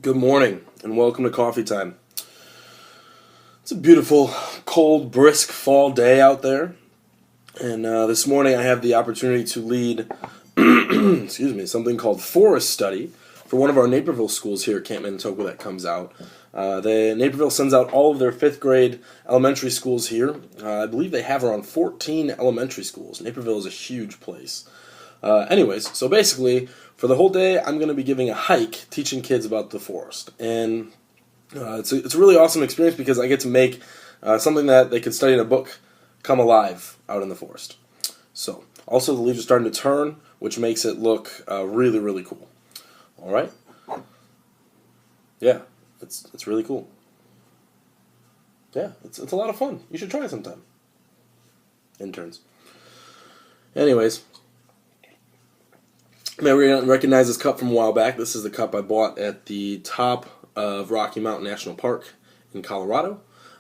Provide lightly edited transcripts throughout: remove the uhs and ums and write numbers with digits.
Good morning, and welcome to Coffee Time. It's a beautiful, cold, brisk fall day out there, and this morning I have the opportunity to lead something called Forest Study for one of our Naperville schools here at Camp Manitoba that comes out. Naperville sends out all of their 5th grade elementary schools here. I believe they have around 14 elementary schools. Naperville is a huge place. Anyways, so basically, for the whole day, I'm going to be giving a hike, teaching kids about the forest. And it's a really awesome experience because I get to make something that they could study in a book come alive out in the forest. So, also the leaves are starting to turn, which makes it look really, really cool. All right? Yeah, it's really cool. Yeah, it's a lot of fun. You should try it sometime. Interns. Anyways, maybe we're going to recognize this cup from a while back. This is the cup I bought at the top of Rocky Mountain National Park in Colorado.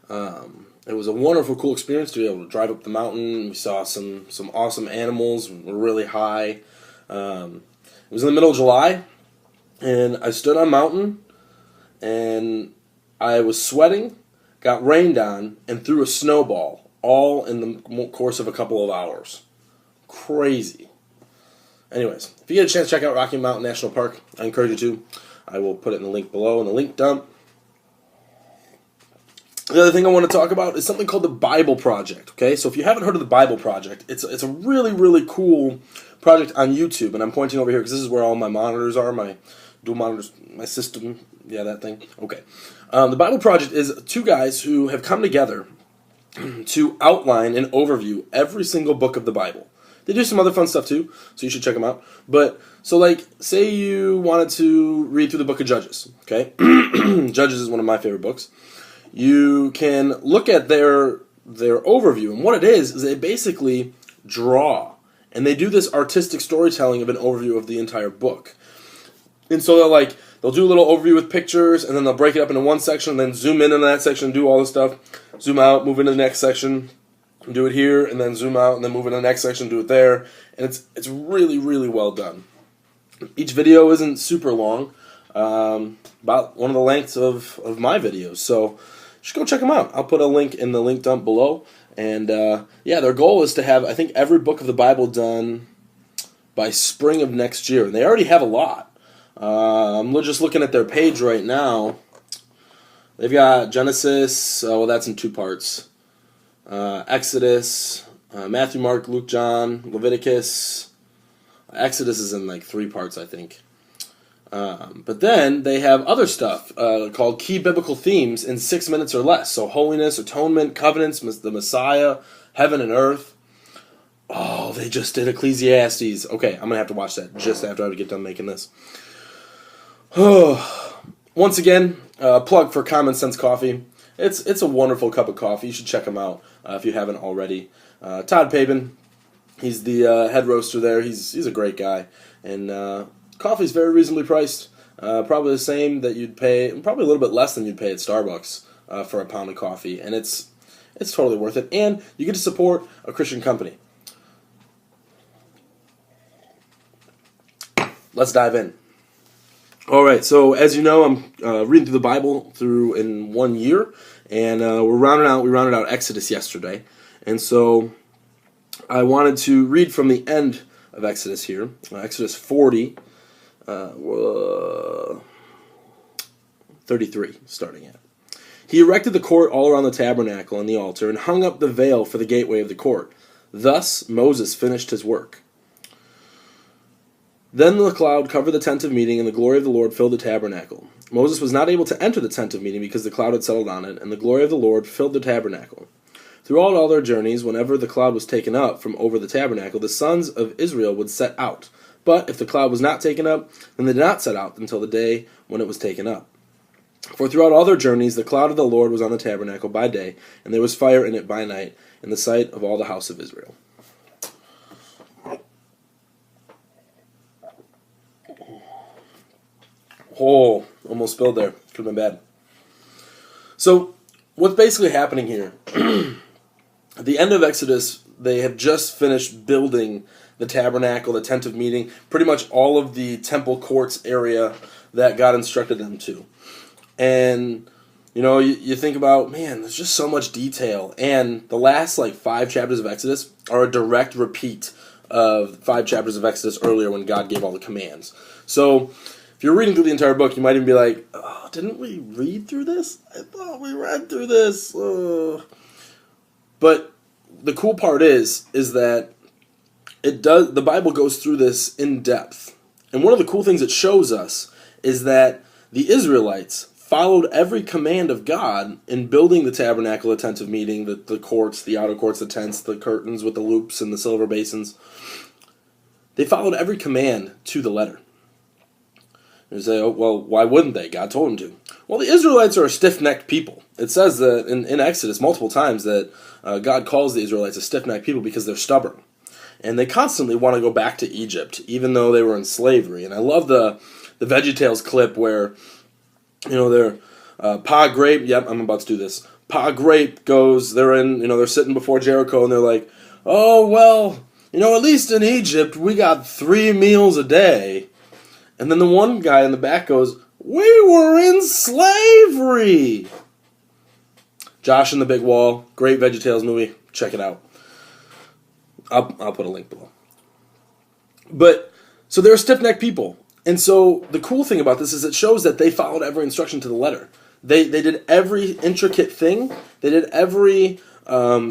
It was a wonderful, cool experience to be able to drive up the mountain. We saw some awesome animals. We were really high. It was in the middle of July, and I stood on a mountain, and I was sweating, got rained on, and threw a snowball, all in the course of a couple of hours. Crazy. Anyways, if you get a chance to check out Rocky Mountain National Park, I encourage you to. I will put it in the link below in the link dump. The other thing I want to talk about is something called the Bible Project. Okay, so if you haven't heard of the Bible Project, it's a really, really cool project on YouTube, and I'm pointing over here because this is where all my monitors are, my dual monitors, my system, yeah, that thing. Okay, the Bible Project is 2 guys who have come together to outline and overview every single book of the Bible. They do some other fun stuff too, so you should check them out. But, so like, say you wanted to read through the book of Judges, okay? Judges is one of my favorite books. You can look at their overview, and what it is they basically draw. And they do this artistic storytelling of an overview of the entire book. And so they'll do a little overview with pictures, and then they'll break it up into one section, and then zoom in on that section, do all this stuff, zoom out, move into the next section, do it here, and then zoom out, and then move into the next section, do it there. And it's really, really well done. Each video isn't super long, about one of the lengths of my videos, so just go check them out. I'll put a link in the link dump below. And yeah, their goal is to have, I think, every book of the Bible done by spring of next year. And they already have a lot. I'm just looking at their page right now. They've got Genesis, well, that's in 2 parts. Exodus, Matthew, Mark, Luke, John, Leviticus. Exodus is in like 3 parts, I think. But then they have other stuff called Key Biblical Themes in 6 minutes or less. So holiness, atonement, covenants, the Messiah, heaven and earth. Oh, they just did Ecclesiastes. Okay, I'm going to have to watch that just after I get done making this. Once again, plug for Common.Cents.Coffee. It's a wonderful cup of coffee. You should check them out if you haven't already. Todd Pabin, he's the head roaster there. He's a great guy. And coffee's very reasonably priced. Probably the same that you'd pay, probably a little bit less than you'd pay at Starbucks for a pound of coffee. And it's totally worth it. And you get to support a Christian company. Let's dive in. All right, so as you know, I'm reading through the Bible in 1 year, and we rounded out Exodus yesterday, and so I wanted to read from the end of Exodus here, Exodus 40, 33, starting at. He erected the court all around the tabernacle and the altar, and hung up the veil for the gateway of the court. Thus Moses finished his work. Then the cloud covered the tent of meeting, and the glory of the Lord filled the tabernacle. Moses was not able to enter the tent of meeting because the cloud had settled on it, and the glory of the Lord filled the tabernacle. Throughout all their journeys, whenever the cloud was taken up from over the tabernacle, the sons of Israel would set out. But if the cloud was not taken up, then they did not set out until the day when it was taken up. For throughout all their journeys, the cloud of the Lord was on the tabernacle by day, and there was fire in it by night, in the sight of all the house of Israel. Oh, almost spilled there. Could have been bad. So, what's basically happening here, at the end of Exodus they have just finished building the tabernacle, the tent of meeting, pretty much all of the temple courts area that God instructed them to. And, you think about, man, there's just so much detail. And the last, 5 chapters of Exodus are a direct repeat of 5 chapters of Exodus earlier when God gave all the commands. So, if you're reading through the entire book, you might even be like, oh, didn't we read through this? I thought we read through this. But the cool part is that the Bible goes through this in depth. And one of the cool things it shows us is that the Israelites followed every command of God in building the tabernacle, the tent of meeting, the courts, the outer courts, the tents, the curtains with the loops and the silver basins. They followed every command to the letter. You say, oh, well, why wouldn't they? God told them to. Well, the Israelites are a stiff-necked people. It says that in Exodus multiple times that God calls the Israelites a stiff-necked people because they're stubborn. And they constantly want to go back to Egypt, even though they were in slavery. And I love the VeggieTales clip where, they're Pa Grape. Yep, I'm about to do this. Pa Grape goes. They're sitting before Jericho, and they're like, "Oh well, at least in Egypt we got 3 meals a day." And then the one guy in the back goes, "We were in slavery." Josh and the Big Wall, great VeggieTales movie. Check it out. I'll put a link below. But so they're stiff-necked people. And so the cool thing about this is it shows that they followed every instruction to the letter. They did every intricate thing. They did every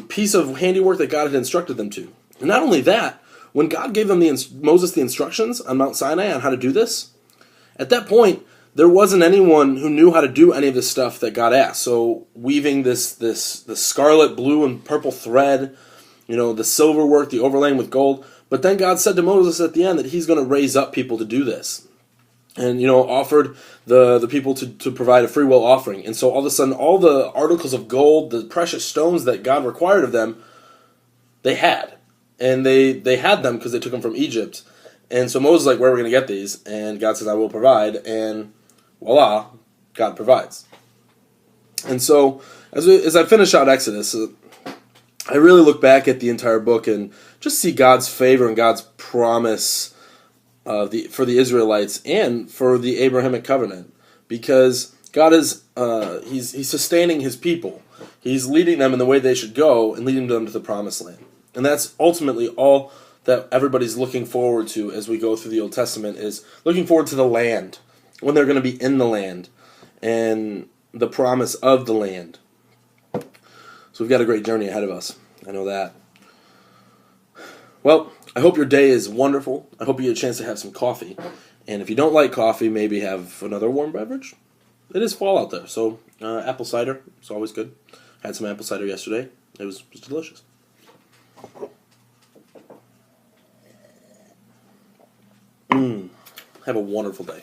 piece of handiwork that God had instructed them to. And not only that, when God gave them Moses the instructions on Mount Sinai on how to do this, at that point, there wasn't anyone who knew how to do any of this stuff that God asked. So weaving the scarlet, blue, and purple thread, the silver work, the overlaying with gold. But then God said to Moses at the end that he's going to raise up people to do this. And, offered the people to provide a free will offering. And so all of a sudden, all the articles of gold, the precious stones that God required of them, they had. And they had them because they took them from Egypt. And so Moses is like, where are we going to get these? And God says, I will provide. And voila, God provides. And so as I finish out Exodus, I really look back at the entire book and just see God's favor and God's promise for the Israelites and for the Abrahamic covenant, because God is he's sustaining his people. He's leading them in the way they should go and leading them to the promised land. And that's ultimately all that everybody's looking forward to as we go through the Old Testament, is looking forward to the land, when they're going to be in the land and the promise of the land. So we've got a great journey ahead of us. I know that. Well, I hope your day is wonderful. I hope you get a chance to have some coffee. And if you don't like coffee, maybe have another warm beverage. It is fall out there, so apple cider is always good. Had some apple cider yesterday. It was delicious. Have a wonderful day.